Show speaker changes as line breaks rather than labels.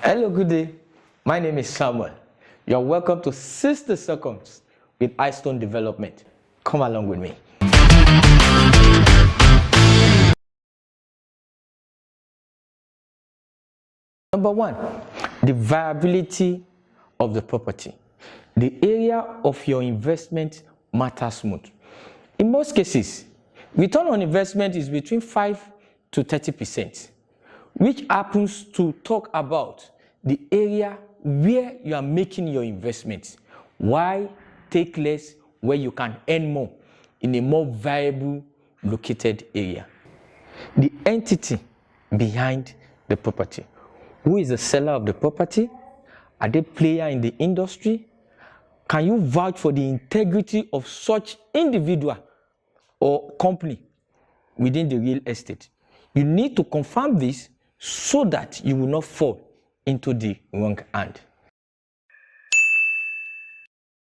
Hello, good day. My name is Samuel. You're welcome to 60 Seconds with iStone Development. Come along with me. Number one, the viability of the property. The area of your investment matters most. In most cases, return on investment is between 5 to 30%, which happens to talk about the area where you are making your investments. Why take less where you can earn more in a more viable located area? The entity behind the property. Who is the seller of the property? Are they player in the industry? Can you vouch for the integrity of such individual or company within the real estate? You need to confirm this so that you will not fall into the wrong hand.